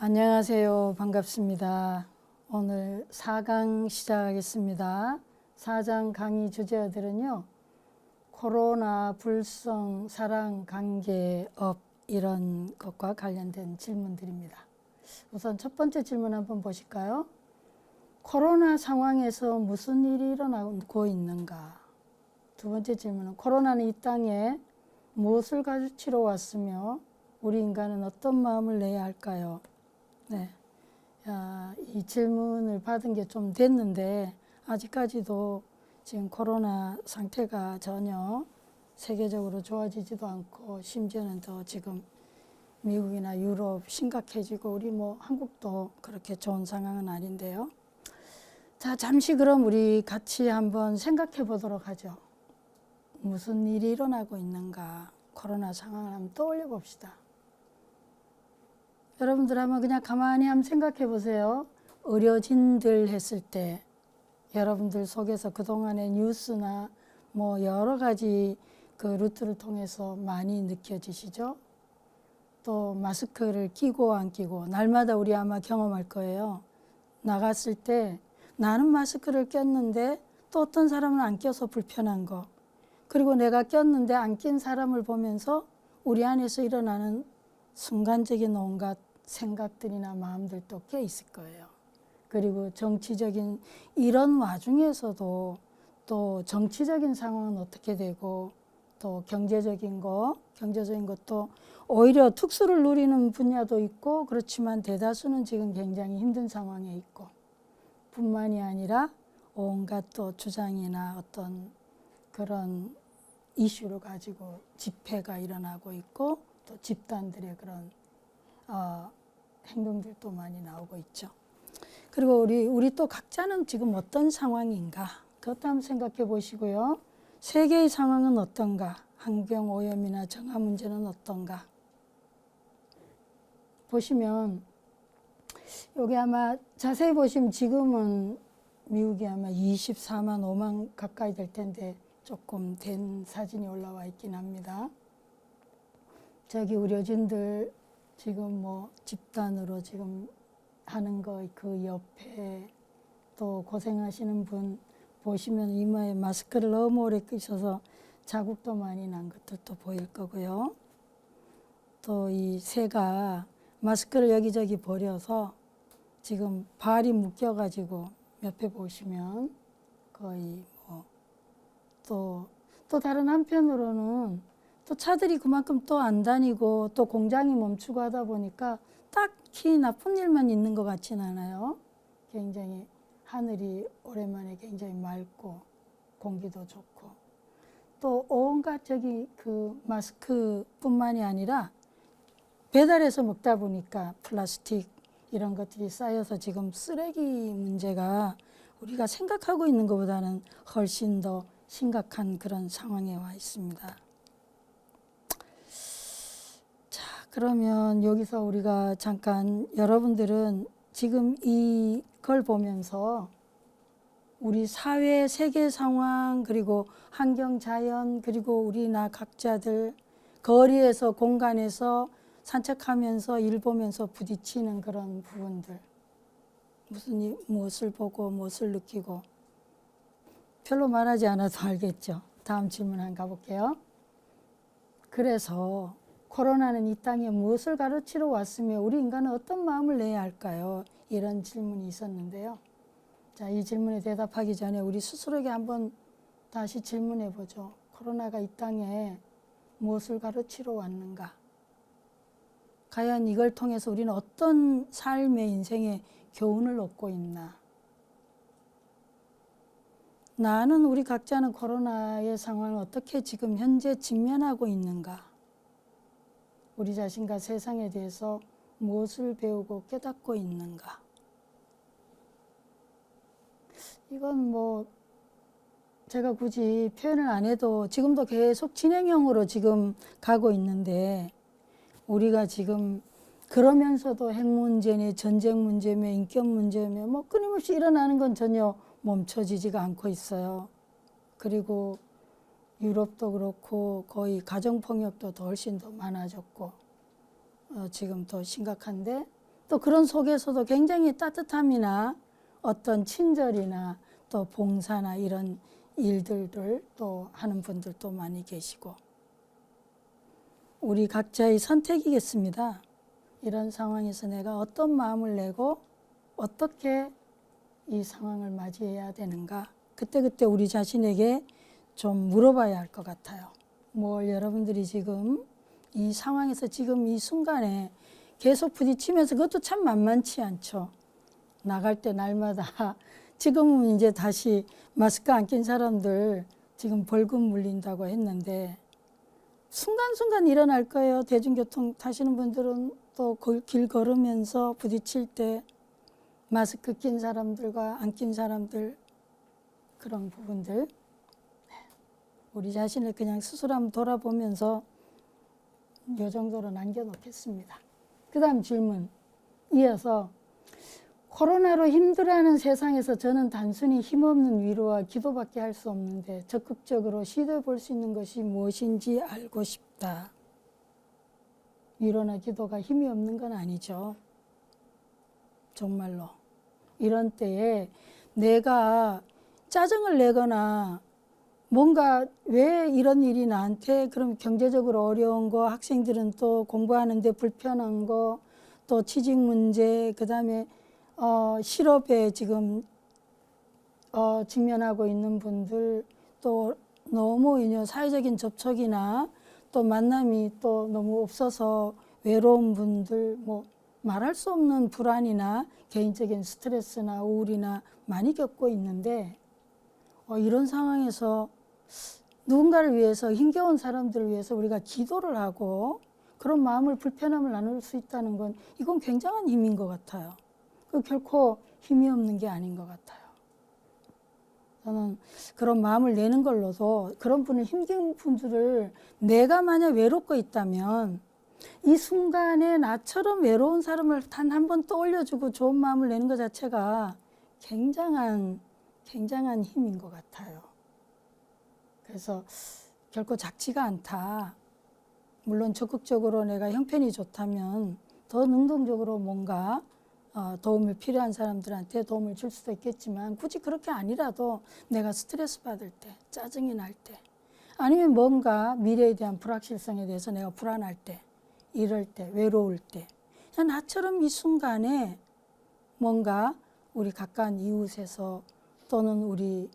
안녕하세요. 반갑습니다. 오늘 4강 시작하겠습니다. 4장 강의 주제어들은요. 코로나, 불성, 사랑, 관계, 업 이런 것과 관련된 질문들입니다. 우선 첫 번째 질문 한번 보실까요? 코로나 상황에서 무슨 일이 일어나고 있는가? 두 번째 질문은 코로나는 이 땅에 무엇을 가르치러 왔으며 우리 인간은 어떤 마음을 내야 할까요? 네, 이 질문을 받은 게 좀 됐는데 아직까지도 지금 코로나 상태가 전혀 세계적으로 좋아지지도 않고 심지어는 더 지금 미국이나 유럽 심각해지고 우리 한국도 그렇게 좋은 상황은 아닌데요. 자, 잠시 그럼 우리 같이 한번 생각해 보도록 하죠. 무슨 일이 일어나고 있는가? 코로나 상황을 한번 떠올려 봅시다. 여러분들 한번 그냥 가만히 한번 생각해 보세요. 의료진들 했을 때 여러분들 속에서 그동안의 뉴스나 여러 가지 그 루트를 통해서 많이 느껴지시죠? 또 마스크를 끼고 안 끼고 날마다 우리 아마 경험할 거예요. 나갔을 때 나는 마스크를 꼈는데 또 어떤 사람은 안 껴서 불편한 거. 그리고 내가 꼈는데 안 낀 사람을 보면서 우리 안에서 일어나는 순간적인 온갖 생각들이나 마음들도 꽤 있을 거예요. 그리고 정치적인 이런 와중에서도 또 정치적인 상황은 어떻게 되고 또 경제적인 것도 오히려 특수를 누리는 분야도 있고 그렇지만 대다수는 지금 굉장히 힘든 상황에 있고 뿐만이 아니라 온갖 또 주장이나 어떤 그런 이슈를 가지고 집회가 일어나고 있고 또 집단들의 그런 행동들도 많이 나오고 있죠. 그리고 우리 또 각자는 지금 어떤 상황인가? 그것도 한번 생각해 보시고요. 세계의 상황은 어떤가? 환경 오염이나 정화 문제는 어떤가? 보시면 여기 아마 자세히 보시면 지금은 미국이 아마 24만 5만 가까이 될 텐데 조금 된 사진이 올라와 있긴 합니다. 저기 의료진들 지금 집단으로 지금 하는 거 그 옆에 또 고생하시는 분 보시면 이마에 마스크를 너무 오래 끼셔서 자국도 많이 난 것들도 보일 거고요. 또 이 새가 마스크를 여기저기 버려서 지금 발이 묶여가지고 옆에 보시면 거의 또 다른 한편으로는 또 차들이 그만큼 또 안 다니고 또 공장이 멈추고 하다 보니까 딱히 나쁜 일만 있는 것 같지는 않아요. 굉장히 하늘이 오랜만에 굉장히 맑고 공기도 좋고 또 온갖 저기 그 마스크뿐만이 아니라 배달해서 먹다 보니까 플라스틱 이런 것들이 쌓여서 지금 쓰레기 문제가 우리가 생각하고 있는 것보다는 훨씬 더 심각한 그런 상황에 와 있습니다. 자, 그러면 여기서 우리가 잠깐 여러분들은 지금 이걸 보면서 우리 사회, 세계 상황, 그리고 환경, 자연, 그리고 우리나 각자들 거리에서 공간에서 산책하면서 일 보면서 부딪히는 그런 부분들 무엇을 보고 무엇을 느끼고 별로 말하지 않아도 알겠죠. 다음 질문 한번 가볼게요. 그래서 코로나는 이 땅에 무엇을 가르치러 왔으며 우리 인간은 어떤 마음을 내야 할까요? 이런 질문이 있었는데요. 자, 이 질문에 대답하기 전에 우리 스스로에게 한번 다시 질문해 보죠. 코로나가 이 땅에 무엇을 가르치러 왔는가? 과연 이걸 통해서 우리는 어떤 삶의 인생의 교훈을 얻고 있나? 나는 우리 각자는 코로나의 상황을 어떻게 지금 현재 직면하고 있는가? 우리 자신과 세상에 대해서 무엇을 배우고 깨닫고 있는가? 이건 제가 굳이 표현을 안 해도 지금도 계속 진행형으로 지금 가고 있는데 우리가 지금 그러면서도 핵 문제니 전쟁 문제며 인권 문제며 끊임없이 일어나는 건 전혀 멈춰지지가 않고 있어요. 그리고 유럽도 그렇고 거의 가정폭력도 더 훨씬 더 많아졌고 지금 더 심각한데 또 그런 속에서도 굉장히 따뜻함이나 어떤 친절이나 또 봉사나 이런 일들을 또 하는 분들도 많이 계시고, 우리 각자의 선택이겠습니다. 이런 상황에서 내가 어떤 마음을 내고 어떻게 이 상황을 맞이해야 되는가, 그때그때 우리 자신에게 좀 물어봐야 할 것 같아요. 뭘 여러분들이 지금 이 상황에서 지금 이 순간에 계속 부딪히면서, 그것도 참 만만치 않죠. 나갈 때 날마다 지금은 이제 다시 마스크 안 낀 사람들 지금 벌금 물린다고 했는데, 순간순간 일어날 거예요. 대중교통 타시는 분들은 또 길 걸으면서 부딪힐 때 마스크 낀 사람들과 안 낀 사람들, 그런 부분들, 우리 자신을 그냥 스스로 한번 돌아보면서 이 정도로 남겨놓겠습니다. 그 다음 질문 이어서, 코로나로 힘들어하는 세상에서 저는 단순히 힘없는 위로와 기도밖에 할 수 없는데 적극적으로 시도해 볼 수 있는 것이 무엇인지 알고 싶다. 위로나 기도가 힘이 없는 건 아니죠. 정말로. 이런 때에 내가 짜증을 내거나 뭔가 왜 이런 일이 나한테, 그럼 경제적으로 어려운 거, 학생들은 또 공부하는데 불편한 거, 또 취직 문제, 그 다음에 실업에 지금 직면하고 있는 분들, 또 너무 사회적인 접촉이나 또 만남이 또 너무 없어서 외로운 분들, 뭐 말할 수 없는 불안이나 개인적인 스트레스나 우울이나 많이 겪고 있는데, 이런 상황에서 누군가를 위해서, 힘겨운 사람들을 위해서 우리가 기도를 하고 그런 마음을, 불편함을 나눌 수 있다는 건, 이건 굉장한 힘인 것 같아요. 그 결코 힘이 없는 게 아닌 것 같아요. 저는 그런 마음을 내는 걸로도, 그런 분을, 힘든 분들을 내가 만약 외롭고 있다면 이 순간에 나처럼 외로운 사람을 단 한 번 떠올려주고 좋은 마음을 내는 것 자체가 굉장한 힘인 것 같아요. 그래서 결코 작지가 않다. 물론 적극적으로 내가 형편이 좋다면 더 능동적으로 뭔가 도움을 필요한 사람들한테 도움을 줄 수도 있겠지만, 굳이 그렇게 아니라도 내가 스트레스 받을 때, 짜증이 날 때, 아니면 뭔가 미래에 대한 불확실성에 대해서 내가 불안할 때, 이럴 때, 외로울 때, 그냥 나처럼 이 순간에 뭔가 우리 가까운 이웃에서, 또는 우리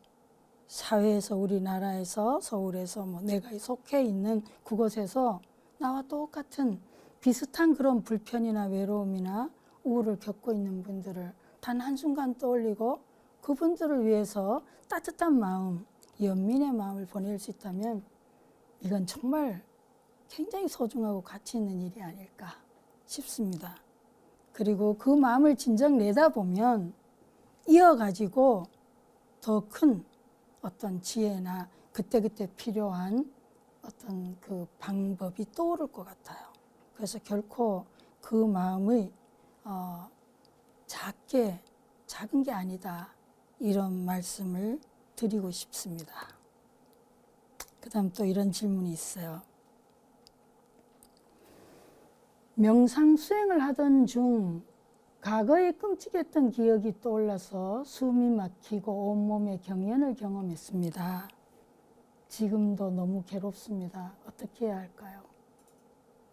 사회에서, 우리나라에서, 서울에서, 뭐 내가 속해 있는 그곳에서 나와 똑같은 비슷한 그런 불편이나 외로움이나 우울을 겪고 있는 분들을 단 한순간 떠올리고 그분들을 위해서 따뜻한 마음, 연민의 마음을 보낼 수 있다면, 이건 정말 굉장히 소중하고 가치 있는 일이 아닐까 싶습니다. 그리고 그 마음을 진정 내다보면 이어가지고 더 큰 어떤 지혜나 그때그때 필요한 어떤 그 방법이 떠오를 것 같아요. 그래서 결코 그 마음의 작은 게 아니다, 이런 말씀을 드리고 싶습니다. 그 다음 또 이런 질문이 있어요. 명상 수행을 하던 중 과거에 끔찍했던 기억이 떠올라서 숨이 막히고 온몸에 경련을 경험했습니다. 지금도 너무 괴롭습니다. 어떻게 해야 할까요?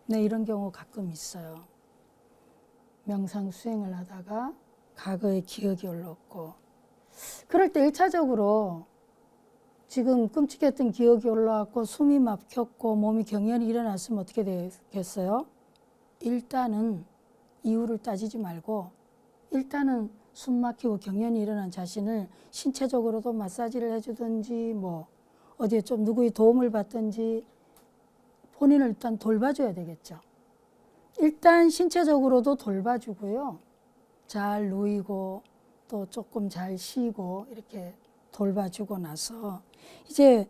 네, 이런 경우 가끔 있어요. 명상 수행을 하다가 과거의 기억이 올라오고, 그럴 때 1차적으로 지금 끔찍했던 기억이 올라왔고 숨이 막혔고 몸이 경련이 일어났으면 어떻게 되겠어요? 일단은 이유를 따지지 말고, 일단은 숨 막히고 경련이 일어난 자신을 신체적으로도 마사지를 해주든지, 뭐 어디에 좀 누구의 도움을 받든지 본인을 일단 돌봐줘야 되겠죠. 일단 신체적으로도 돌봐주고요. 잘 누이고 또 조금 잘 쉬고 이렇게 돌봐주고 나서 이제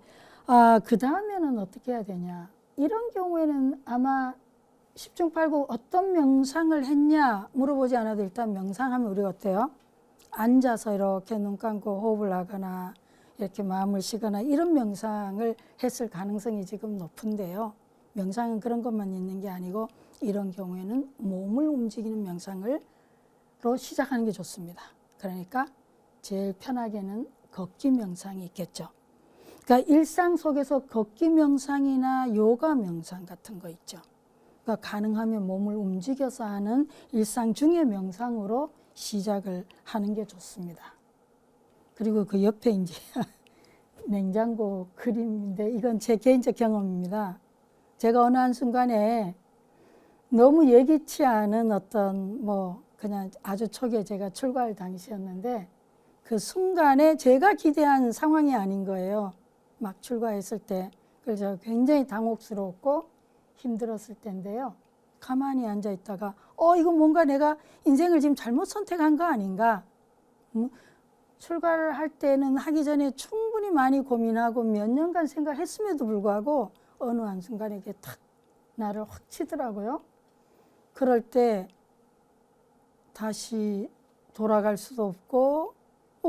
그 다음에는 어떻게 해야 되냐. 이런 경우에는 아마 10중 8구 어떤 명상을 했냐 물어보지 않아도 일단 명상하면 우리가 어때요? 앉아서 이렇게 눈 감고 호흡을 하거나 이렇게 마음을 쉬거나 이런 명상을 했을 가능성이 지금 높은데요. 명상은 그런 것만 있는 게 아니고 이런 경우에는 몸을 움직이는 명상을 시작하는 게 좋습니다. 그러니까 제일 편하게는 걷기 명상이 있겠죠. 그러니까 일상 속에서 걷기 명상이나 요가 명상 같은 거 있죠. 그러니까 가능하면 몸을 움직여서 하는 일상 중의 명상으로 시작을 하는 게 좋습니다. 그리고 그 옆에 이제 냉장고 그림인데 이건 제 개인적 경험입니다. 제가 어느 한순간에 너무 예기치 않은 어떤 그냥 아주 초기에 제가 출가할 당시였는데 그 순간에 제가 기대한 상황이 아닌 거예요. 막 출가했을 때. 그래서 굉장히 당혹스럽고 힘들었을 때인데요. 가만히 앉아 있다가 이거 뭔가 내가 인생을 지금 잘못 선택한 거 아닌가? 출가를 할 때는 하기 전에 충분히 많이 고민하고 몇 년간 생각했음에도 불구하고 어느 한순간에 이게 탁 나를 확 치더라고요. 그럴 때 다시 돌아갈 수도 없고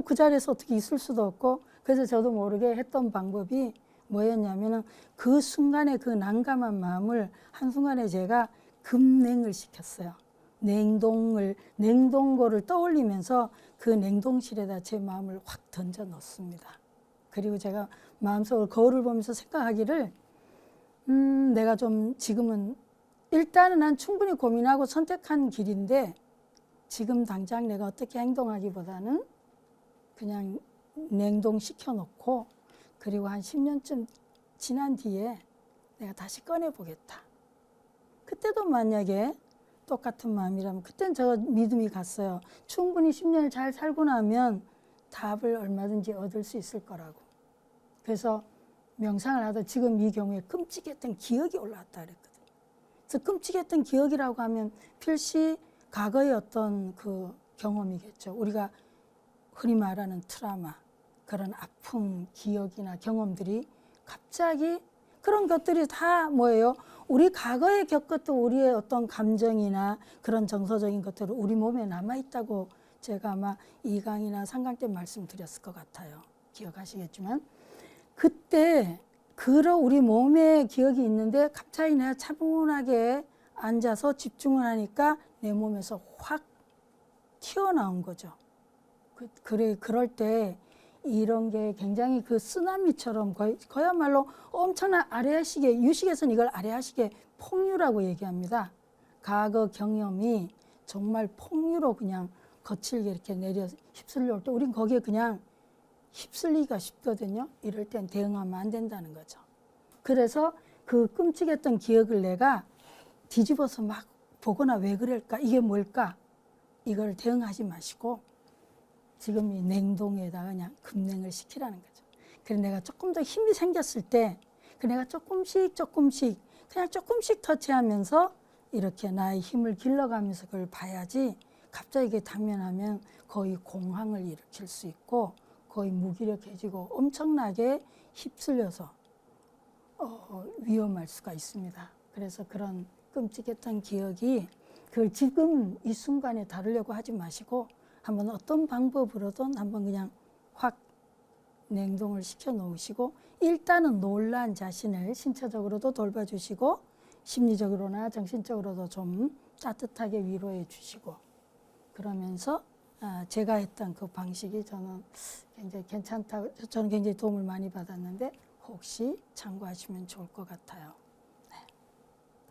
그 자리에서 어떻게 있을 수도 없고 그래서 저도 모르게 했던 방법이 뭐였냐면은 그 순간에 그 난감한 마음을 한순간에 제가 급냉을 시켰어요. 냉동고를 떠올리면서 그 냉동실에다 제 마음을 확 던져 넣습니다. 그리고 제가 마음속으로 거울을 보면서 생각하기를 내가 좀 지금은 일단은 난 충분히 고민하고 선택한 길인데 지금 당장 내가 어떻게 행동하기보다는 그냥 냉동시켜 놓고 그리고 한 10년쯤 지난 뒤에 내가 다시 꺼내보겠다. 그때도 만약에 똑같은 마음이라면 그땐 저 믿음이 갔어요. 충분히 10년을 잘 살고 나면 답을 얼마든지 얻을 수 있을 거라고. 그래서 명상을 하다 지금 이 경우에 끔찍했던 기억이 올라왔다 그랬거든요. 그래서 끔찍했던 기억이라고 하면 필시 과거의 어떤 그 경험이겠죠. 우리가 흔히 말하는 트라우마, 그런 아픔, 기억이나 경험들이 갑자기 그런 것들이 다 뭐예요? 우리 과거에 겪었던 우리의 어떤 감정이나 그런 정서적인 것들은 우리 몸에 남아있다고 제가 아마 2강이나 3강 때 말씀드렸을 것 같아요. 기억하시겠지만 그때 그런 우리 몸에 기억이 있는데 갑자기 내가 차분하게 앉아서 집중을 하니까 내 몸에서 확 튀어나온 거죠. 그럴 때 이런 게 굉장히 그 쓰나미처럼 그야말로 엄청난 아래아식의 유식에서는 이걸 아래아식의 폭류라고 얘기합니다. 과거 경험이 정말 폭류로 그냥 거칠게 이렇게 내려 휩쓸려 올 때 우린 거기에 그냥 휩쓸리기가 쉽거든요. 이럴 땐 대응하면 안 된다는 거죠. 그래서 그 끔찍했던 기억을 내가 뒤집어서 막 보거나 왜 그럴까? 이게 뭘까? 이걸 대응하지 마시고 지금 이 냉동에다가 그냥 급냉을 시키라는 거죠. 그래서 내가 조금 더 힘이 생겼을 때 내가 조금씩 그냥 조금씩 터치하면서 이렇게 나의 힘을 길러가면서 그걸 봐야지 갑자기 이게 당면하면 거의 공황을 일으킬 수 있고 거의 무기력해지고 엄청나게 휩쓸려서 위험할 수가 있습니다. 그래서 그런 끔찍했던 기억이 그걸 지금 이 순간에 다루려고 하지 마시고 한번 어떤 방법으로든 한번 그냥 확 냉동을 시켜 놓으시고 일단은 놀란 자신을 신체적으로도 돌봐주시고 심리적으로나 정신적으로도 좀 따뜻하게 위로해 주시고 그러면서 제가 했던 그 방식이 저는 굉장히 괜찮다고 저는 굉장히 도움을 많이 받았는데 혹시 참고하시면 좋을 것 같아요. 네.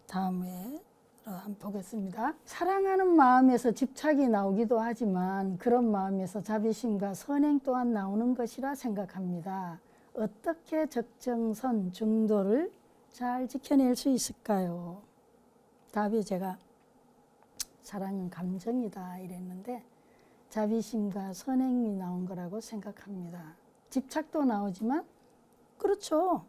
다음에 한번 보겠습니다. 사랑하는 마음에서 집착이 나오기도 하지만 그런 마음에서 자비심과 선행 또한 나오는 것이라 생각합니다. 어떻게 적정선 중도를 잘 지켜낼 수 있을까요? 답이 제가 사랑은 감정이다 이랬는데 자비심과 선행이 나온 거라고 생각합니다. 집착도 나오지만 그렇죠.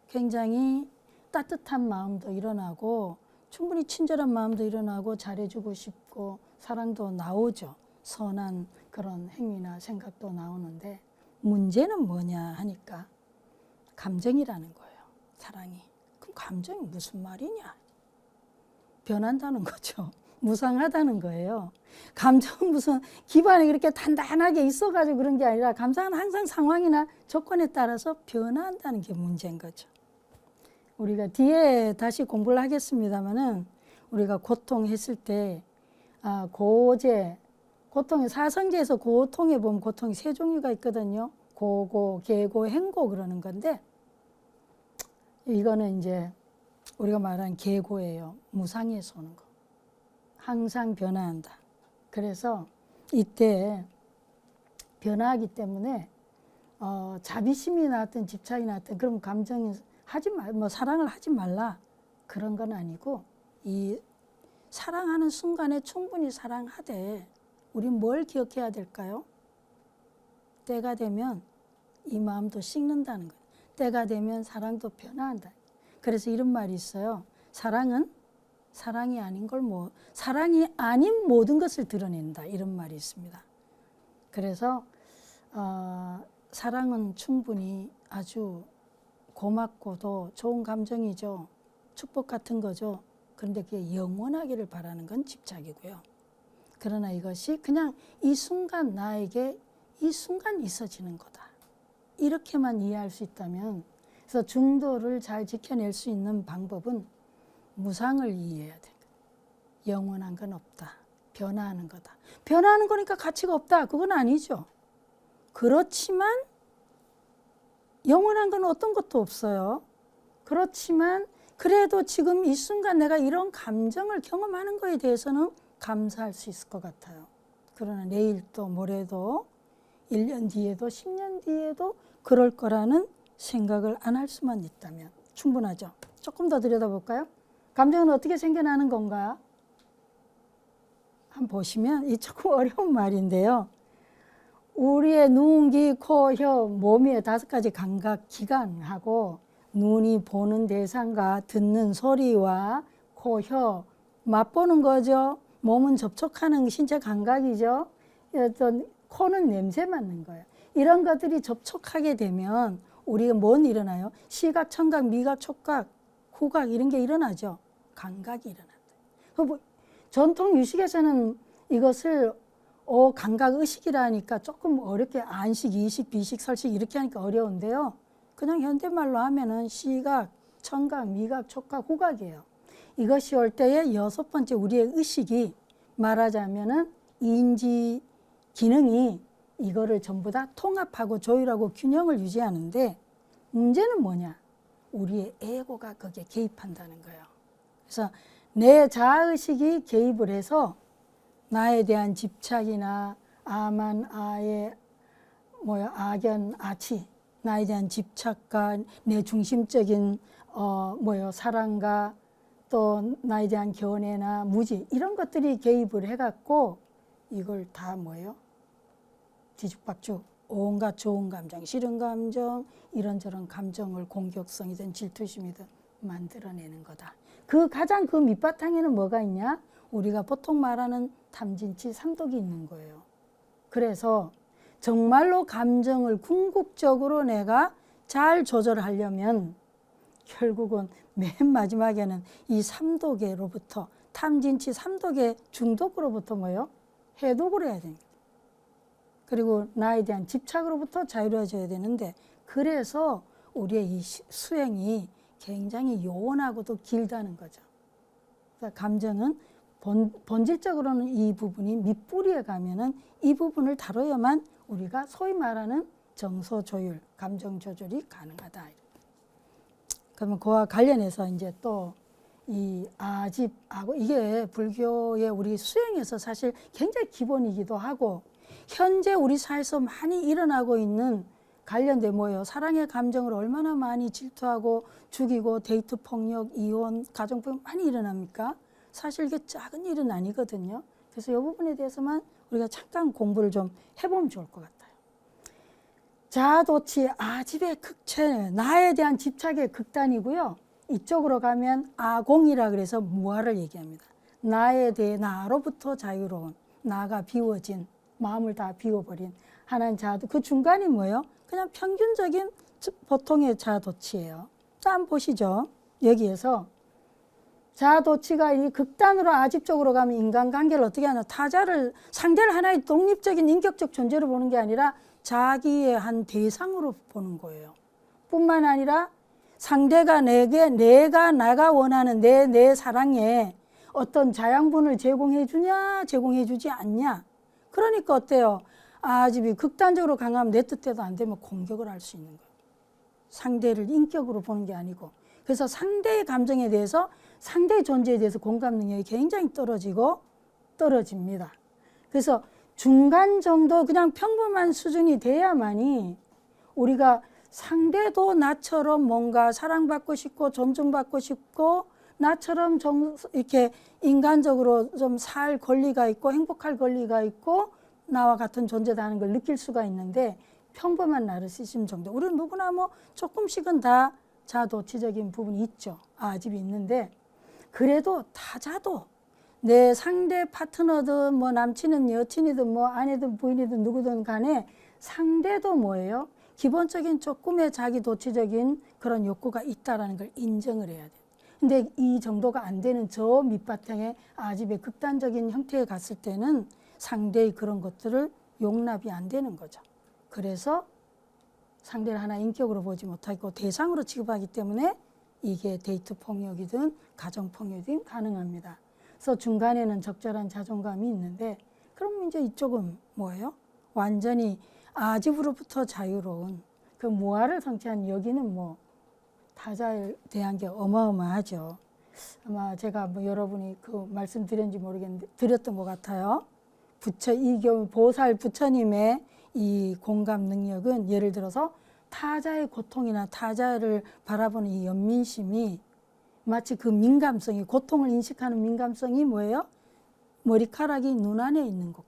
굉장히 따뜻한 마음도 일어나고 충분히 친절한 마음도 일어나고 잘해주고 싶고 사랑도 나오죠. 선한 그런 행위나 생각도 나오는데 문제는 뭐냐 하니까 감정이라는 거예요. 사랑이. 그럼 감정이 무슨 말이냐? 변한다는 거죠. 무상하다는 거예요. 감정은 무슨 기반이 그렇게 단단하게 있어가지고 그런 게 아니라 감정은 항상 상황이나 조건에 따라서 변한다는 게 문제인 거죠. 우리가 뒤에 다시 공부를 하겠습니다만은 우리가 고통했을 때 고제, 고통이 사성제에서 고통에 보면 고통이 세 종류가 있거든요. 고고, 계고, 행고 그러는 건데 이거는 이제 우리가 말하는 계고예요. 무상에서 오는 거. 항상 변화한다. 그래서 이때 변화하기 때문에 자비심이 나왔든 집착이 나왔든 그럼 감정이 사랑을 하지 말라 그런 건 아니고 이 사랑하는 순간에 충분히 사랑하되 우린 뭘 기억해야 될까요? 때가 되면 이 마음도 식는다는 거예요. 때가 되면 사랑도 변화한다. 그래서 이런 말이 있어요. 사랑은 사랑이 아닌 사랑이 아닌 모든 것을 드러낸다. 이런 말이 있습니다. 그래서 사랑은 충분히 아주 고맙고도 좋은 감정이죠. 축복 같은 거죠. 그런데 그게 영원하기를 바라는 건 집착이고요. 그러나 이것이 그냥 이 순간 나에게 이 순간 있어지는 거다. 이렇게만 이해할 수 있다면 그래서 중도를 잘 지켜낼 수 있는 방법은 무상을 이해해야 돼. 영원한 건 없다. 변화하는 거다. 변화하는 거니까 가치가 없다. 그건 아니죠. 그렇지만 영원한 건 어떤 것도 없어요. 그렇지만 그래도 지금 이 순간 내가 이런 감정을 경험하는 거에 대해서는 감사할 수 있을 것 같아요. 그러나 내일도 모레도 1년 뒤에도 10년 뒤에도 그럴 거라는 생각을 안 할 수만 있다면 충분하죠. 조금 더 들여다볼까요? 감정은 어떻게 생겨나는 건가? 한번 보시면 이 조금 어려운 말인데요. 우리의 눈, 귀, 코, 혀, 몸의 5가지 감각 기관하고 눈이 보는 대상과 듣는 소리와 코, 혀, 맛보는 거죠. 몸은 접촉하는 신체 감각이죠. 어떤 코는 냄새 맡는 거예요. 이런 것들이 접촉하게 되면 우리가 뭔 일어나요? 시각, 청각, 미각, 촉각, 후각 이런 게 일어나죠. 감각이 일어난다. 전통 유식에서는 이것을 감각 의식이라 하니까 조금 어렵게 안식, 이식, 비식, 설식 이렇게 하니까 어려운데요. 그냥 현대말로 하면은 시각, 청각, 미각, 촉각, 후각이에요. 이것이 올 때의 6번째 우리의 의식이 말하자면은 인지 기능이 이거를 전부 다 통합하고 조율하고 균형을 유지하는데 문제는 뭐냐? 우리의 에고가 거기에 개입한다는 거예요. 그래서 내 자아의식이 개입을 해서 나에 대한 집착이나 아만, 아의, 악연, 아치, 나에 대한 집착과 내 중심적인 사랑과 또 나에 대한 견해나 무지 이런 것들이 개입을 해갖고 이걸 다 뒤죽박죽 온갖 좋은 감정, 싫은 감정, 이런저런 감정을 공격성이든 질투심이든 만들어내는 거다. 가장 그 밑바탕에는 뭐가 있냐? 우리가 보통 말하는 탐진치, 삼독이 있는 거예요. 그래서 정말로 감정을 궁극적으로 내가 잘 조절하려면 결국은 맨 마지막에는 이 삼독에로부터 탐진치, 삼독의 중독으로부터 해독을 해야 됩니다. 그리고 나에 대한 집착으로부터 자유로워져야 되는데 그래서 우리의 이 수행이 굉장히 요원하고도 길다는 거죠. 그러니까 감정은 본질적으로는 이 부분이 밑뿌리에 가면은 이 부분을 다뤄야만 우리가 소위 말하는 정서 조율, 감정 조절이 가능하다. 그러면 그와 관련해서 이제 또 이 아집하고 이게 불교의 우리 수행에서 사실 굉장히 기본이기도 하고 현재 우리 사회에서 많이 일어나고 있는 관련된 사랑의 감정을 얼마나 많이 질투하고 죽이고 데이트 폭력, 이혼, 가정 폭력 많이 일어납니까? 사실 이게 작은 일은 아니거든요. 그래서 이 부분에 대해서만 우리가 잠깐 공부를 좀 해보면 좋을 것 같아요. 자아도취, 아집의 극체, 나에 대한 집착의 극단이고요. 이쪽으로 가면 아공이라 그래서 무아를 얘기합니다. 나에 대해 나로부터 자유로운, 나가 비워진, 마음을 다 비워버린 하나는 자아도 그 중간이 뭐예요? 그냥 평균적인 보통의 자아도취예요. 한번 보시죠. 여기에서 자아도취가 이 극단으로 아집적으로 가면 인간관계를 어떻게 하나 상대를 하나의 독립적인 인격적 존재로 보는 게 아니라 자기의 한 대상으로 보는 거예요. 뿐만 아니라 상대가 내가 원하는 내 사랑에 어떤 자양분을 제공해 주냐 제공해 주지 않냐 그러니까 어때요? 아집이 극단적으로 강하면 내 뜻대로 안 되면 공격을 할 수 있는 거예요. 상대를 인격으로 보는 게 아니고. 그래서 상대의 감정에 대해서, 상대의 존재에 대해서 공감 능력이 굉장히 떨어집니다. 그래서 중간 정도 그냥 평범한 수준이 돼야만이 우리가 상대도 나처럼 뭔가 사랑받고 싶고 존중받고 싶고 나처럼 이렇게 인간적으로 좀 살 권리가 있고 행복할 권리가 있고 나와 같은 존재다 하는 걸 느낄 수가 있는데, 평범한 나르시즘 정도, 우리는 누구나 뭐 조금씩은 다 자도취적인 부분이 있죠. 아집이 있는데, 그래도 타자도 내 상대 파트너든 뭐 남친은 여친이든 뭐 아내든 부인이든 누구든 간에 상대도 뭐예요? 기본적인 조금의 자기 도취적인 그런 욕구가 있다라는 걸 인정을 해야 돼요. 근데 이 정도가 안 되는 저 밑바탕에 아집의 극단적인 형태에 갔을 때는 상대의 그런 것들을 용납이 안 되는 거죠. 그래서 상대를 하나 인격으로 보지 못하고 대상으로 취급하기 때문에 이게 데이트 폭력이든 가정 폭력이든 가능합니다. 그래서 중간에는 적절한 자존감이 있는데, 그럼 이제 이쪽은 뭐예요? 완전히 아집으로부터 자유로운 그 무아를 성취한, 여기는 뭐 타자에 대한 게 어마어마하죠. 아마 제가 뭐 여러분이 그 말씀드렸는지 모르겠는데 드렸던 것 같아요. 이경 보살 부처님의 이 공감 능력은 예를 들어서 타자의 고통이나 타자를 바라보는 이 연민심이 마치 그 민감성이, 고통을 인식하는 민감성이 뭐예요? 머리카락이 눈 안에 있는 것.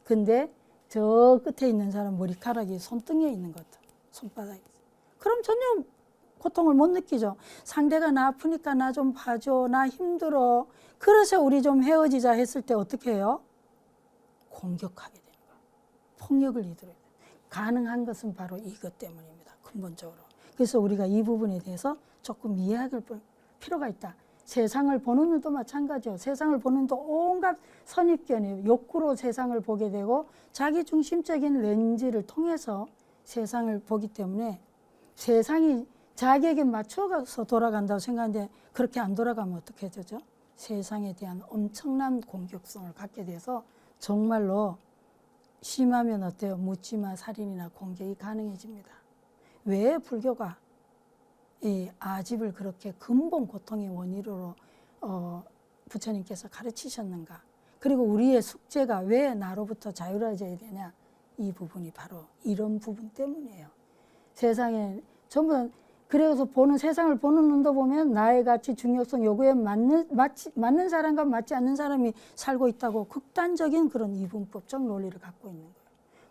근데 저 끝에 있는 사람 머리카락이 손등에 있는 것 같아. 손바닥에. 그럼 전혀 고통을 못 느끼죠. 상대가 나 아프니까 나 좀 봐줘, 나 힘들어, 그래서 우리 좀 헤어지자 했을 때 어떻게 해요? 공격하게 되는 거예요. 폭력을 이들어요. 가능한 것은 바로 이것 때문입니다. 근본적으로. 그래서 우리가 이 부분에 대해서 조금 이해할 필요가 있다. 세상을 보는 눈도 마찬가지요. 세상을 보는 눈도 온갖 선입견이, 욕구로 세상을 보게 되고 자기중심적인 렌즈를 통해서 세상을 보기 때문에 세상이 자기에게 맞춰서 돌아간다고 생각하는데, 그렇게 안 돌아가면 어떻게 되죠? 세상에 대한 엄청난 공격성을 갖게 돼서 정말로 심하면 어때요? 묻지마 살인이나 공격이 가능해집니다. 왜 불교가 이 아집을 그렇게 근본 고통의 원인으로 부처님께서 가르치셨는가? 그리고 우리의 숙제가 왜 나로부터 자유로워져야 되냐? 이 부분이 바로 이런 부분 때문이에요. 세상에 전부, 그래서 세상을 보는 눈도 보면 나의 가치, 중요성, 요구에 맞는 사람과 맞지 않는 사람이 살고 있다고 극단적인 그런 이분법적 논리를 갖고 있는 거예요.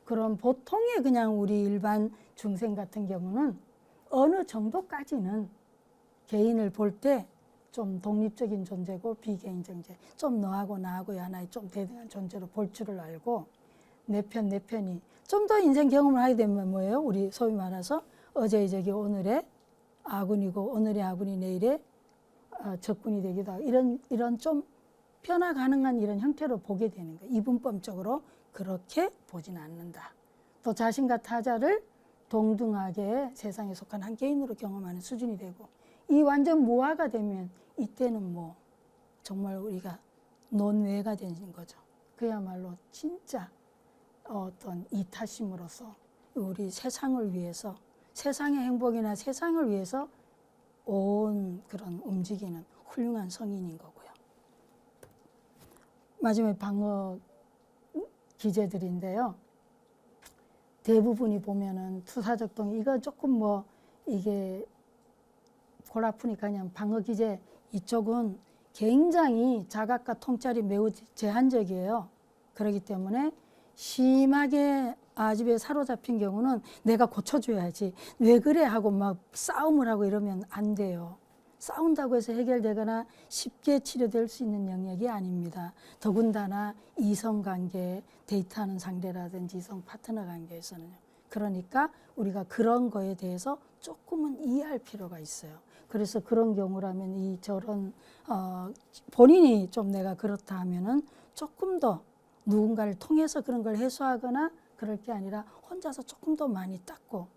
그럼 보통의 그냥 우리 일반 중생 같은 경우는 어느 정도까지는 개인을 볼 때 좀 독립적인 존재고 비개인 존재, 좀 너하고 나하고의 하나의 좀 대등한 존재로 볼 줄을 알고 내 편이 좀 더 인생 경험을 하게 되면 뭐예요? 우리 소위 말해서 어제의 적이 오늘의 아군이고 오늘의 아군이 내일의 적군이 되기도 하고, 이런 좀 변화 가능한 이런 형태로 보게 되는 거예요. 이분법적으로 그렇게 보지는 않는다. 또 자신과 타자를 동등하게 세상에 속한 한 개인으로 경험하는 수준이 되고, 이 완전 무아가 되면 이때는 뭐 정말 우리가 논외가 되는 거죠. 그야말로 진짜 어떤 이타심으로서 우리 세상을 위해서, 세상의 행복이나 세상을 위해서 온 그런 움직이는 훌륭한 성인인 거고요. 마지막에 방어 기제들인데요. 대부분이 보면은 투사적 동의, 이거 조금 뭐 이게 골 아프니까 그냥 방어 기제, 이쪽은 굉장히 자각과 통찰이 매우 제한적이에요. 그렇기 때문에 심하게 아집에 사로잡힌 경우는 내가 고쳐줘야지, 왜 그래 하고 막 싸움을 하고 이러면 안 돼요. 싸운다고 해서 해결되거나 쉽게 치료될 수 있는 영역이 아닙니다. 더군다나 이성관계, 데이트하는 상대라든지 이성 파트너 관계에서는요. 그러니까 우리가 그런 거에 대해서 조금은 이해할 필요가 있어요. 그래서 그런 경우라면 저런 본인이 좀 내가 그렇다 하면은 조금 더 누군가를 통해서 그런 걸 해소하거나 그럴 게 아니라 혼자서 조금 더 많이 닦고,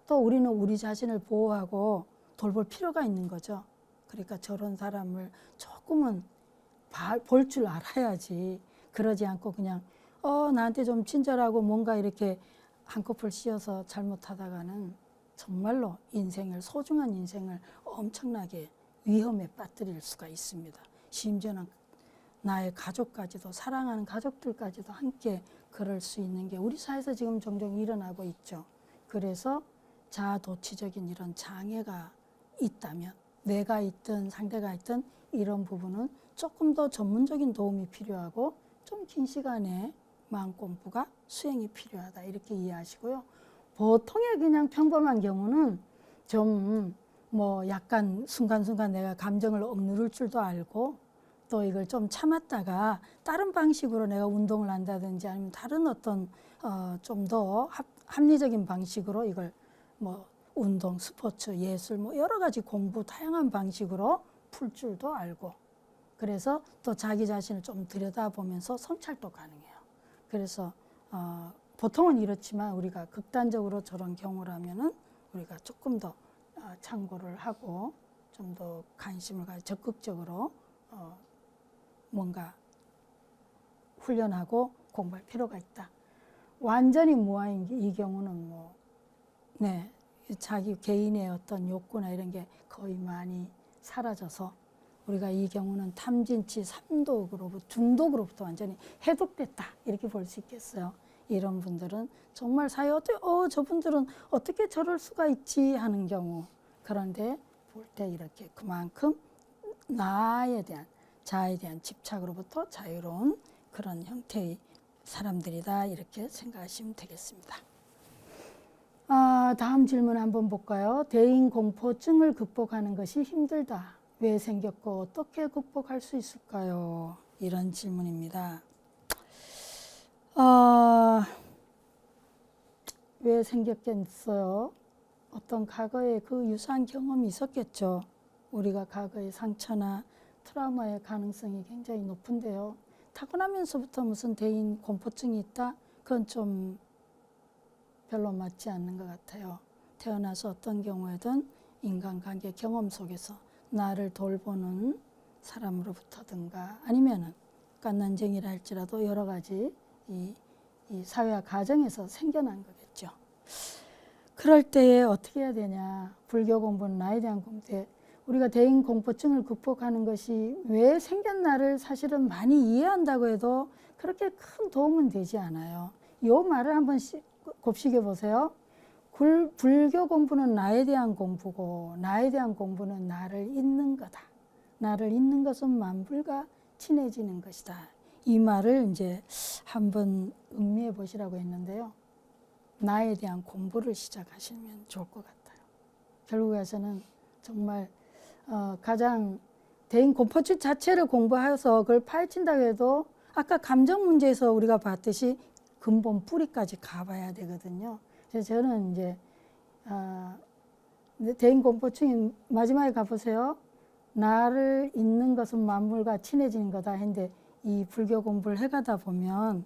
또 우리는 우리 자신을 보호하고 돌볼 필요가 있는 거죠. 그러니까 저런 사람을 조금은 볼 줄 알아야지, 그러지 않고 그냥 나한테 좀 친절하고 뭔가 이렇게 한꺼풀 씌어서 잘못하다가는 정말로 인생을, 소중한 인생을 엄청나게 위험에 빠뜨릴 수가 있습니다. 심지어는 나의 가족까지도, 사랑하는 가족들까지도 함께 그럴 수 있는 게 우리 사회에서 지금 종종 일어나고 있죠. 그래서 자아도취적인 이런 장애가 있다면, 내가 있든 상대가 있든 이런 부분은 조금 더 전문적인 도움이 필요하고 좀 긴 시간에 마음 공부가 수행이 필요하다, 이렇게 이해하시고요. 보통의 그냥 평범한 경우는 좀 뭐 약간 순간순간 내가 감정을 억누를 줄도 알고 또 이걸 좀 참았다가 다른 방식으로 내가 운동을 한다든지 아니면 다른 어떤 좀 더 합리적인 방식으로 이걸 뭐 운동, 스포츠, 예술 뭐 여러 가지 공부 다양한 방식으로 풀 줄도 알고, 그래서 또 자기 자신을 좀 들여다보면서 성찰도 가능해요. 그래서 보통은 이렇지만 우리가 극단적으로 저런 경우라면은 우리가 조금 더 참고를 하고 좀 더 관심을 가지고 적극적으로 뭔가 훈련하고 공부할 필요가 있다. 완전히 무아인 이 경우는 뭐, 네, 자기 개인의 어떤 욕구나 이런 게 거의 많이 사라져서 우리가 이 경우는 탐진치 3독으로부터, 중독으로부터 완전히 해독됐다, 이렇게 볼 수 있겠어요. 이런 분들은 정말 사회 어떻게 저분들은 어떻게 저럴 수가 있지 하는 경우, 그런데 볼 때 이렇게 그만큼 나에 대한, 자아에 대한 집착으로부터 자유로운 그런 형태의 사람들이다, 이렇게 생각하시면 되겠습니다. 다음 질문 한번 볼까요? 대인공포증을 극복하는 것이 힘들다. 왜 생겼고 어떻게 극복할 수 있을까요? 이런 질문입니다. 왜 생겼겠어요? 어떤 과거에 그 유사한 경험이 있었겠죠. 우리가 과거의 상처나 트라우마의 가능성이 굉장히 높은데요. 타고나면서부터 무슨 대인 공포증이 있다? 그건 좀 별로 맞지 않는 것 같아요. 태어나서 어떤 경우에든 인간관계 경험 속에서 나를 돌보는 사람으로부터든가 아니면은 갓난쟁이라 할지라도 여러 가지 이 사회와 가정에서 생겨난 거겠죠. 그럴 때에 어떻게 해야 되냐. 불교 공부는 나에 대한 공부인데 우리가 대인 공포증을 극복하는 것이 왜 생겼나를 사실은 많이 이해한다고 해도 그렇게 큰 도움은 되지 않아요. 이 말을 한번 곱씹어 보세요. 불교 공부는 나에 대한 공부고 나에 대한 공부는 나를 잊는 거다. 나를 잊는 것은 만불과 친해지는 것이다. 이 말을 이제 한번 음미해 보시라고 했는데요. 나에 대한 공부를 시작하시면 좋을 것 같아요. 결국에서는 정말 가장 대인 공포증 자체를 공부해서 그걸 파헤친다고 해도 아까 감정 문제에서 우리가 봤듯이 근본 뿌리까지 가봐야 되거든요. 그래서 저는 이제 대인 공포증이 마지막에 가보세요. 나를 잊는 것은 만물과 친해지는 거다 했는데 이 불교 공부를 해가다 보면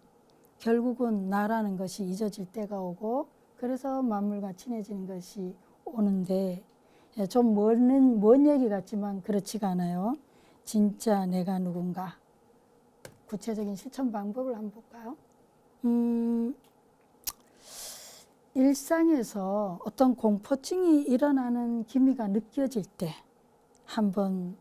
결국은 나라는 것이 잊어질 때가 오고 그래서 만물과 친해지는 것이 오는데 좀 먼 얘기 같지만 그렇지가 않아요. 진짜 내가 누군가. 구체적인 실천 방법을 한번 볼까요? 일상에서 어떤 공포증이 일어나는 기미가 느껴질 때 한번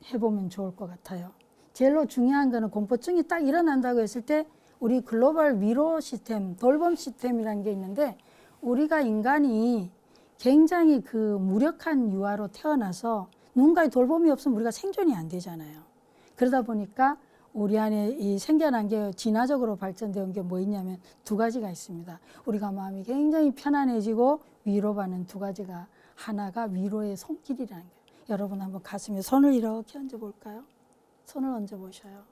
해보면 좋을 것 같아요. 제일로 중요한 거는 공포증이 딱 일어난다고 했을 때 우리 글로벌 위로 시스템, 돌봄 시스템이라는 게 있는데 우리가 인간이 굉장히 그 무력한 유아로 태어나서 누군가의 돌봄이 없으면 우리가 생존이 안 되잖아요. 그러다 보니까 우리 안에 이 생겨난 게 진화적으로 발전되어 게 뭐 있냐면 두 가지가 있습니다. 우리가 마음이 굉장히 편안해지고 위로받는 두 가지가 하나가 위로의 손길이라는 거예요. 여러분 한번 가슴에 손을 이렇게 얹어볼까요? 손을 얹어보셔요.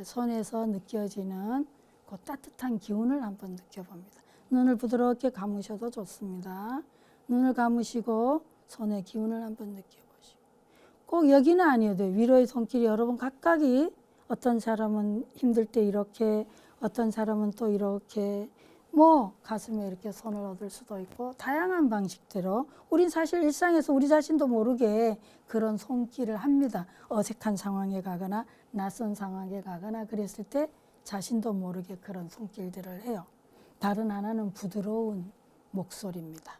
손에서 느껴지는 그 따뜻한 기운을 한번 느껴봅니다. 눈을 부드럽게 감으셔도 좋습니다. 눈을 감으시고 손의 기운을 한번 느껴보시고 꼭 여기는 아니어도 위로의 손길이 여러분 각각이 어떤 사람은 힘들 때 이렇게 어떤 사람은 또 이렇게 뭐 가슴에 이렇게 손을 얻을 수도 있고 다양한 방식대로 우린 사실 일상에서 우리 자신도 모르게 그런 손길을 합니다. 어색한 상황에 가거나 낯선 상황에 가거나 그랬을 때 자신도 모르게 그런 손길들을 해요. 다른 하나는 부드러운 목소리입니다.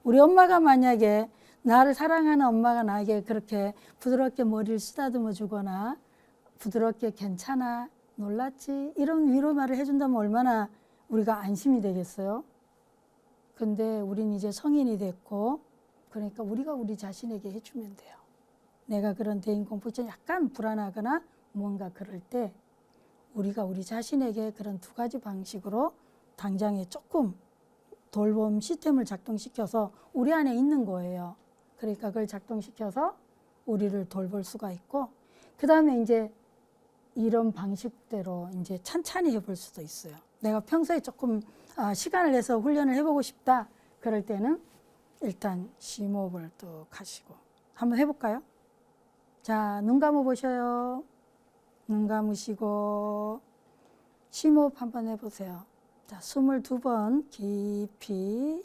우리 엄마가 만약에 나를 사랑하는 엄마가 나에게 그렇게 부드럽게 머리를 쓰다듬어 주거나 부드럽게 괜찮아, 놀랐지, 이런 위로 말을 해준다면 얼마나 우리가 안심이 되겠어요? 근데 우린 이제 성인이 됐고, 그러니까 우리가 우리 자신에게 해주면 돼요. 내가 그런 대인공포증 약간 불안하거나 뭔가 그럴 때 우리가 우리 자신에게 그런 두 가지 방식으로 당장에 조금 돌봄 시스템을 작동시켜서 우리 안에 있는 거예요. 그러니까 그걸 작동시켜서 우리를 돌볼 수가 있고, 그 다음에 이제 이런 방식대로 이제 찬찬히 해볼 수도 있어요. 내가 평소에 조금 시간을 내서 훈련을 해보고 싶다. 그럴 때는 일단 심호흡을 또 하시고 한번 해볼까요? 자, 눈 감아 보셔요. 눈 감으시고 심호흡 한번 해보세요. 자, 22번 깊이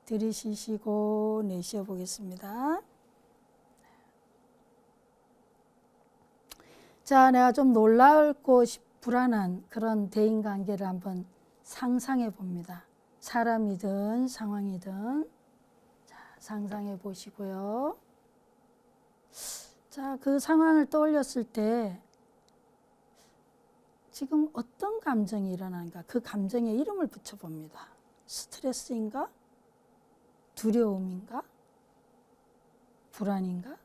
들이쉬시고 내쉬어 보겠습니다. 자, 내가 좀 놀랍고 불안한 그런 대인관계를 한번 상상해 봅니다. 사람이든 상황이든. 자, 상상해 보시고요. 자, 그 상황을 떠올렸을 때 지금 어떤 감정이 일어나는가, 그 감정에 이름을 붙여봅니다. 스트레스인가? 두려움인가? 불안인가?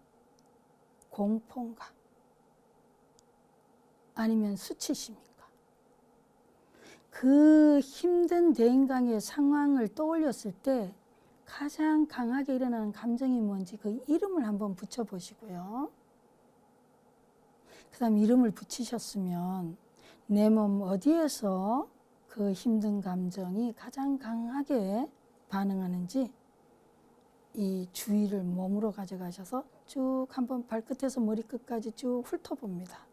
공포인가? 아니면 수치심인가? 그 힘든 대인관계 상황을 떠올렸을 때 가장 강하게 일어나는 감정이 뭔지 그 이름을 한번 붙여보시고요. 그 다음 이름을 붙이셨으면 내 몸 어디에서 그 힘든 감정이 가장 강하게 반응하는지 이 주의를 몸으로 가져가셔서 쭉 한번 발끝에서 머리끝까지 쭉 훑어봅니다.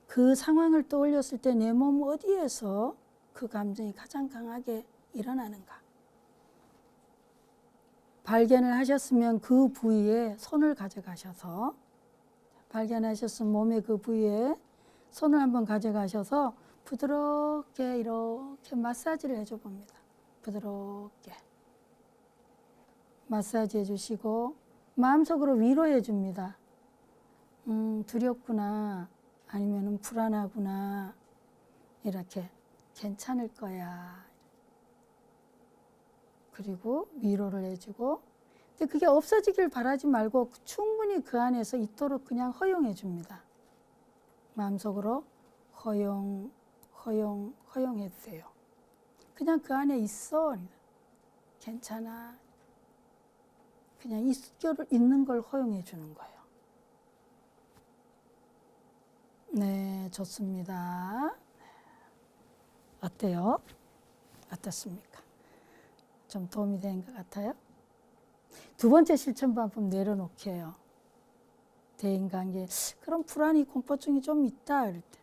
그 상황을 떠올렸을 때 내 몸 어디에서 그 감정이 가장 강하게 일어나는가. 발견을 하셨으면 그 부위에 손을 가져가셔서, 발견하셨으면 몸의 그 부위에 손을 한번 가져가셔서 부드럽게 이렇게 마사지를 해줘 봅니다. 부드럽게 마사지 해주시고 마음속으로 위로해 줍니다. 두렵구나, 아니면 불안하구나, 이렇게 괜찮을 거야. 그리고 위로를 해주고, 근데 그게 없어지길 바라지 말고 충분히 그 안에서 있도록 그냥 허용해 줍니다. 마음속으로 허용해도 돼요. 그냥 그 안에 있어. 괜찮아. 그냥 있는 걸 허용해 주는 거예요. 네, 좋습니다. 어때요? 어떻습니까? 좀 도움이 된 것 같아요? 두 번째 실천 방법 내려놓기예요. 대인관계, 그런 불안이, 공포증이 좀 있다 이럴 때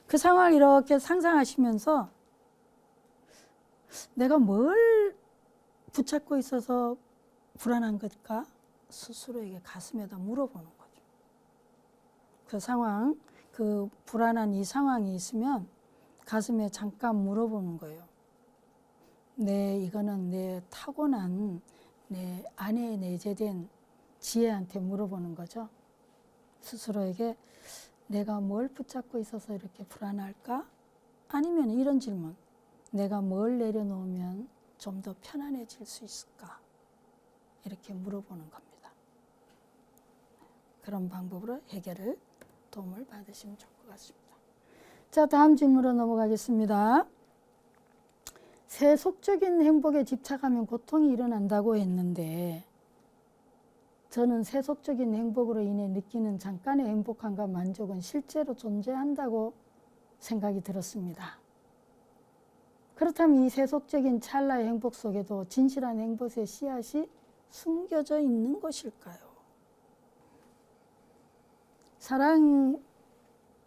그 상황을 이렇게 상상하시면서 내가 뭘 붙잡고 있어서 불안한 걸까? 스스로에게 가슴에다 물어보는 거죠. 그 상황, 그 불안한 이 상황이 있으면 가슴에 잠깐 물어보는 거예요. 이거는 내 타고난 내 안에 내재된 지혜한테 물어보는 거죠. 스스로에게 내가 뭘 붙잡고 있어서 이렇게 불안할까? 아니면 이런 질문, 내가 뭘 내려놓으면 좀 더 편안해질 수 있을까? 이렇게 물어보는 겁니다. 그런 방법으로 해결을 도움을 받으시면 좋을 것 같습니다. 자, 다음 질문으로 넘어가겠습니다. 세속적인 행복에 집착하면 고통이 일어난다고 했는데 저는 세속적인 행복으로 인해 느끼는 잠깐의 행복함과 만족은 실제로 존재한다고 생각이 들었습니다. 그렇다면 이 세속적인 찰나의 행복 속에도 진실한 행복의 씨앗이 숨겨져 있는 것일까요?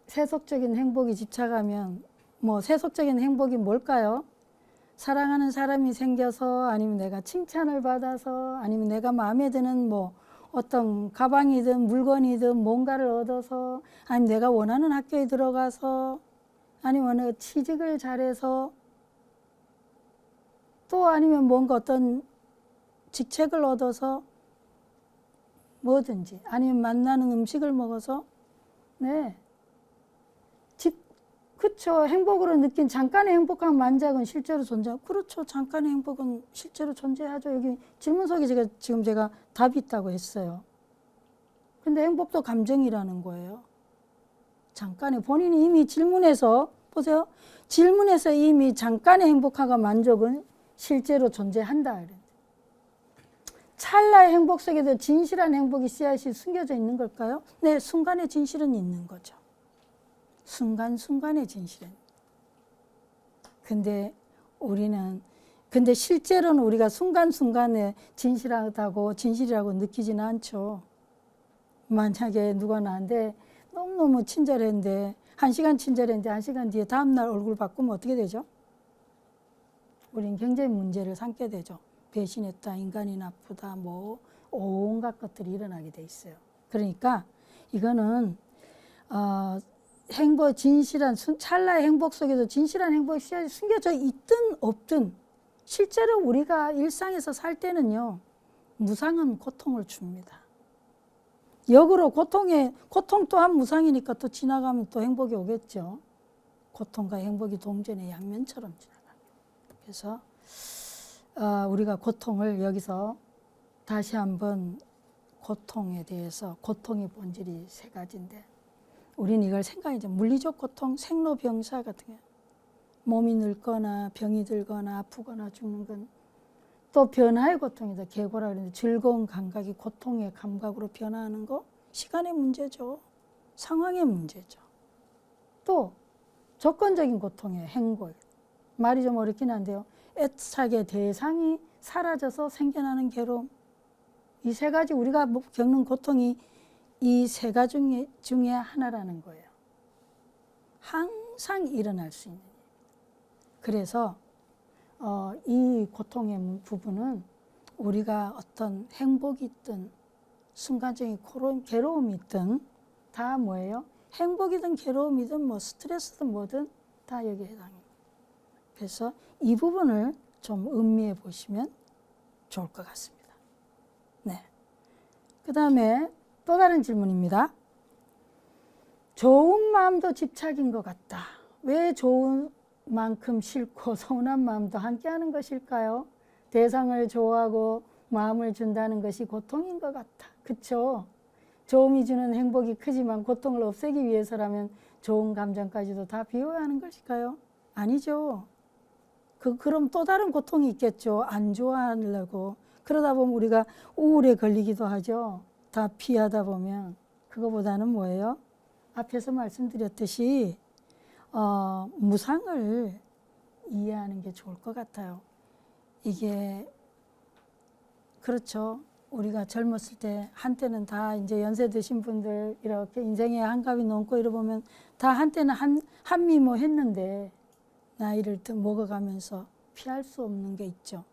세속적인 행복에 집착하면 세속적인 행복이 뭘까요? 사랑하는 사람이 생겨서, 아니면 내가 칭찬을 받아서, 아니면 내가 마음에 드는 어떤 가방이든 물건이든 뭔가를 얻어서, 아니면 내가 원하는 학교에 들어가서, 아니면 취직을 잘해서 또 아니면 뭔가 어떤 직책을 얻어서 뭐든지 아니면 맛나는 음식을 먹어서 네. 그렇죠. 행복으로 느낀 잠깐의 행복한 만족은 실제로 존재하고 그렇죠. 잠깐의 행복은 실제로 존재하죠. 여기 질문 속에 제가 답이 있다고 했어요. 근데 행복도 감정이라는 거예요. 잠깐의 본인이 이미 질문에서 보세요. 질문에서 이미 잠깐의 행복함과 만족은 실제로 존재한다. 찰나의 행복 속에도 진실한 행복이 씨앗이 숨겨져 있는 걸까요? 네, 순간의 진실은 있는 거죠. 순간순간의 진실은. 근데 실제로는 우리가 순간순간에 진실이라고 느끼지는 않죠. 만약에 누가 나한테 너무너무 친절했는데 1시간 친절했는데 1시간 뒤에 다음날 얼굴 바꾸면 어떻게 되죠? 우린 굉장히 문제를 삼게 되죠. 배신했다, 인간이 나쁘다, 뭐 온갖 것들이 일어나게 돼 있어요. 그러니까 이거는 진실한 찰나의 행복 속에도 진실한 행복이 숨겨져 있든 없든 실제로 우리가 일상에서 살 때는요, 무상은 고통을 줍니다. 역으로 고통 또한 무상이니까 또 지나가면 또 행복이 오겠죠. 고통과 행복이 동전의 양면처럼 지나갑니다. 그래서 우리가 고통을 여기서 다시 한번 고통에 대해서 고통의 본질이 3가지인데 우리는 이걸 생각하죠. 물리적 고통, 생로병사 같은 게 몸이 늙거나 병이 들거나 아프거나 죽는 건 또 변화의 고통이다. 계고라 그러는데 즐거운 감각이 고통의 감각으로 변화하는 거 시간의 문제죠. 상황의 문제죠. 또 조건적인 고통의 행복. 말이 좀 어렵긴 한데요. 애착의 대상이 사라져서 생겨나는 괴로움. 이 3가지 우리가 겪는 고통이 이 3가지 중에 하나라는 거예요. 항상 일어날 수 있는. 그래서 이 고통의 부분은 우리가 어떤 행복이 있든 순간적인 괴로움이 있든 다 뭐예요? 행복이든 괴로움이든 뭐 스트레스든 뭐든 다 여기에 해당합니다. 그래서 이 부분을 좀 음미해 보시면 좋을 것 같습니다. 네. 그 다음에 또 다른 질문입니다. 좋은 마음도 집착인 것 같다. 왜 좋은 만큼 싫고 서운한 마음도 함께하는 것일까요? 대상을 좋아하고 마음을 준다는 것이 고통인 것 같다. 그렇죠? 좋음이 주는 행복이 크지만 고통을 없애기 위해서라면 좋은 감정까지도 다 비워야 하는 것일까요? 아니죠. 그럼 또 다른 고통이 있겠죠. 안 좋아하려고. 그러다 보면 우리가 우울에 걸리기도 하죠. 다 피하다 보면. 그거보다는 뭐예요? 앞에서 말씀드렸듯이 무상을 이해하는 게 좋을 것 같아요. 이게 그렇죠. 우리가 젊었을 때 한때는 다 이제 연세 드신 분들 이렇게 인생의 한갑이 넘고 이러보면 다 한때는 한미모 했는데 나이를 먹어가면서 피할 수 없는 게 있죠.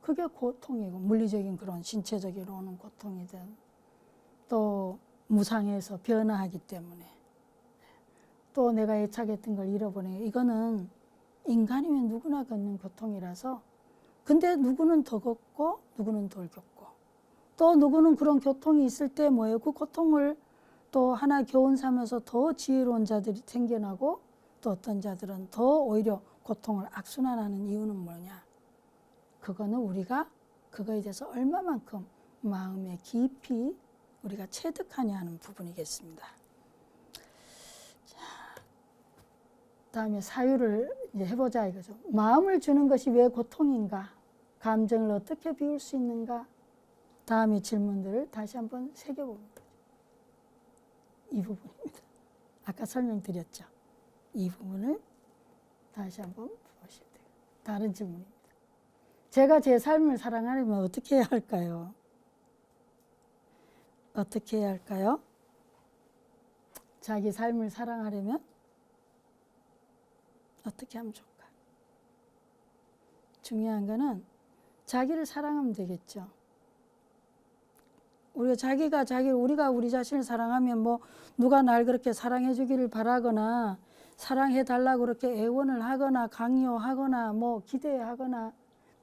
그게 고통이고 물리적인 그런 신체적인 오는 고통이든 또 무상해서 변화하기 때문에 또 내가 애착했던 걸 잃어버리는 이거는 인간이면 누구나 겪는 고통이라서 근데 누구는 더 겪고 누구는 덜 겪고 또 누구는 그런 고통이 있을 때 뭐예요? 그 고통을 또 하나 교훈 삼아서 더 지혜로운 자들이 생겨나고 또 어떤 자들은 더 오히려 고통을 악순환하는 이유는 뭐냐? 그거는 우리가 그거에 대해서 얼마만큼 마음에 깊이 우리가 체득하냐 하는 부분이겠습니다. 다음에 사유를 이제 해보자 이거죠. 마음을 주는 것이 왜 고통인가? 감정을 어떻게 비울 수 있는가? 다음의 질문들을 다시 한번 새겨봅니다. 이 부분입니다. 아까 설명드렸죠. 이 부분을 다시 한번 보시면 돼요. 다른 질문입니다. 제가 제 삶을 사랑하려면 어떻게 해야 할까요? 어떻게 해야 할까요? 자기 삶을 사랑하려면 어떻게 하면 좋을까? 중요한 거는 자기를 사랑하면 되겠죠. 우리가 우리 자신을 사랑하면 뭐 누가 날 그렇게 사랑해 주기를 바라거나 사랑해 달라고 그렇게 애원을 하거나 강요하거나 뭐 기대하거나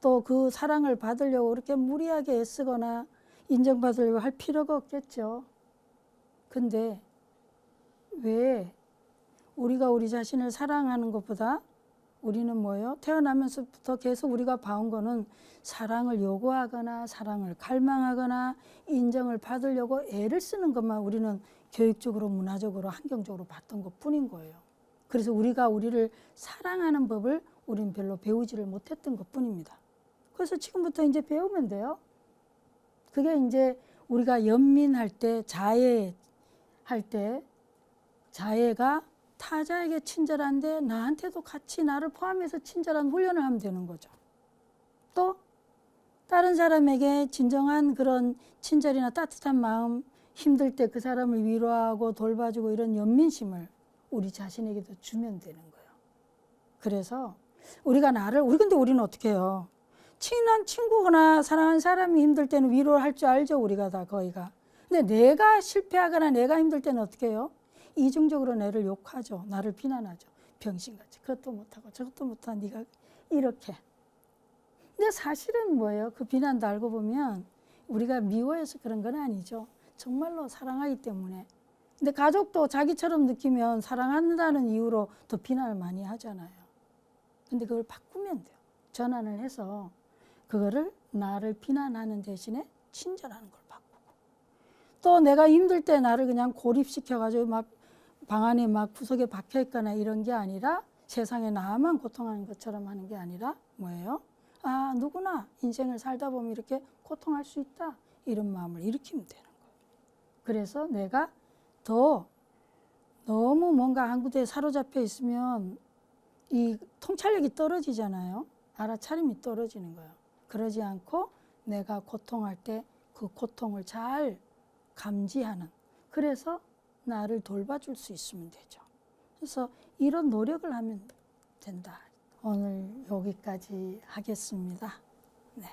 또 그 사랑을 받으려고 그렇게 무리하게 애쓰거나 인정받으려고 할 필요가 없겠죠. 근데 왜 우리가 우리 자신을 사랑하는 것보다 우리는 뭐예요? 태어나면서부터 계속 우리가 봐온 거는 사랑을 요구하거나 사랑을 갈망하거나 인정을 받으려고 애를 쓰는 것만 우리는 교육적으로 문화적으로 환경적으로 봤던 것뿐인 거예요. 그래서 우리가 우리를 사랑하는 법을 우리는 별로 배우지를 못했던 것뿐입니다. 그래서 지금부터 이제 배우면 돼요. 그게 이제 우리가 연민할 때 자애할 때 자애가 타자에게 친절한데 나한테도 같이 나를 포함해서 친절한 훈련을 하면 되는 거죠. 또 다른 사람에게 진정한 그런 친절이나 따뜻한 마음, 힘들 때 그 사람을 위로하고 돌봐주고 이런 연민심을 우리 자신에게도 주면 되는 거예요. 그래서 우리가 근데 우리는 어떻게 해요? 친한 친구거나 사랑하는 사람이 힘들 때는 위로를 할 줄 알죠, 우리가 다 거의가. 근데 내가 실패하거나 내가 힘들 때는 어떻게 해요? 이중적으로 내를 욕하죠. 나를 비난하죠. 병신같이 그것도 못하고 저것도 못하고 네가 이렇게. 근데 사실은 뭐예요? 그 비난도 알고 보면 우리가 미워해서 그런 건 아니죠. 정말로 사랑하기 때문에. 근데 가족도 자기처럼 느끼면 사랑한다는 이유로 더 비난을 많이 하잖아요. 근데 그걸 바꾸면 돼요. 전환을 해서 그거를 나를 비난하는 대신에 친절하는 걸 바꾸고. 또 내가 힘들 때 나를 그냥 고립시켜가지고 막 방 안에 막 구석에 박혀 있거나 이런 게 아니라 세상에 나만 고통하는 것처럼 하는 게 아니라 뭐예요? 아, 누구나 인생을 살다 보면 이렇게 고통할 수 있다. 이런 마음을 일으키면 되는 거예요. 그래서 내가 더 너무 뭔가 한 군데에 사로잡혀 있으면 이 통찰력이 떨어지잖아요. 알아차림이 떨어지는 거예요. 그러지 않고 내가 고통할 때 그 고통을 잘 감지하는, 그래서 나를 돌봐줄 수 있으면 되죠. 그래서 이런 노력을 하면 된다. 오늘 여기까지 하겠습니다. 네.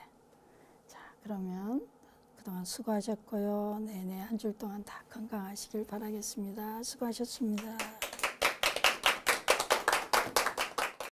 자, 그러면 그동안 수고하셨고요. 내내 한 줄 동안 다 건강하시길 바라겠습니다. 수고하셨습니다.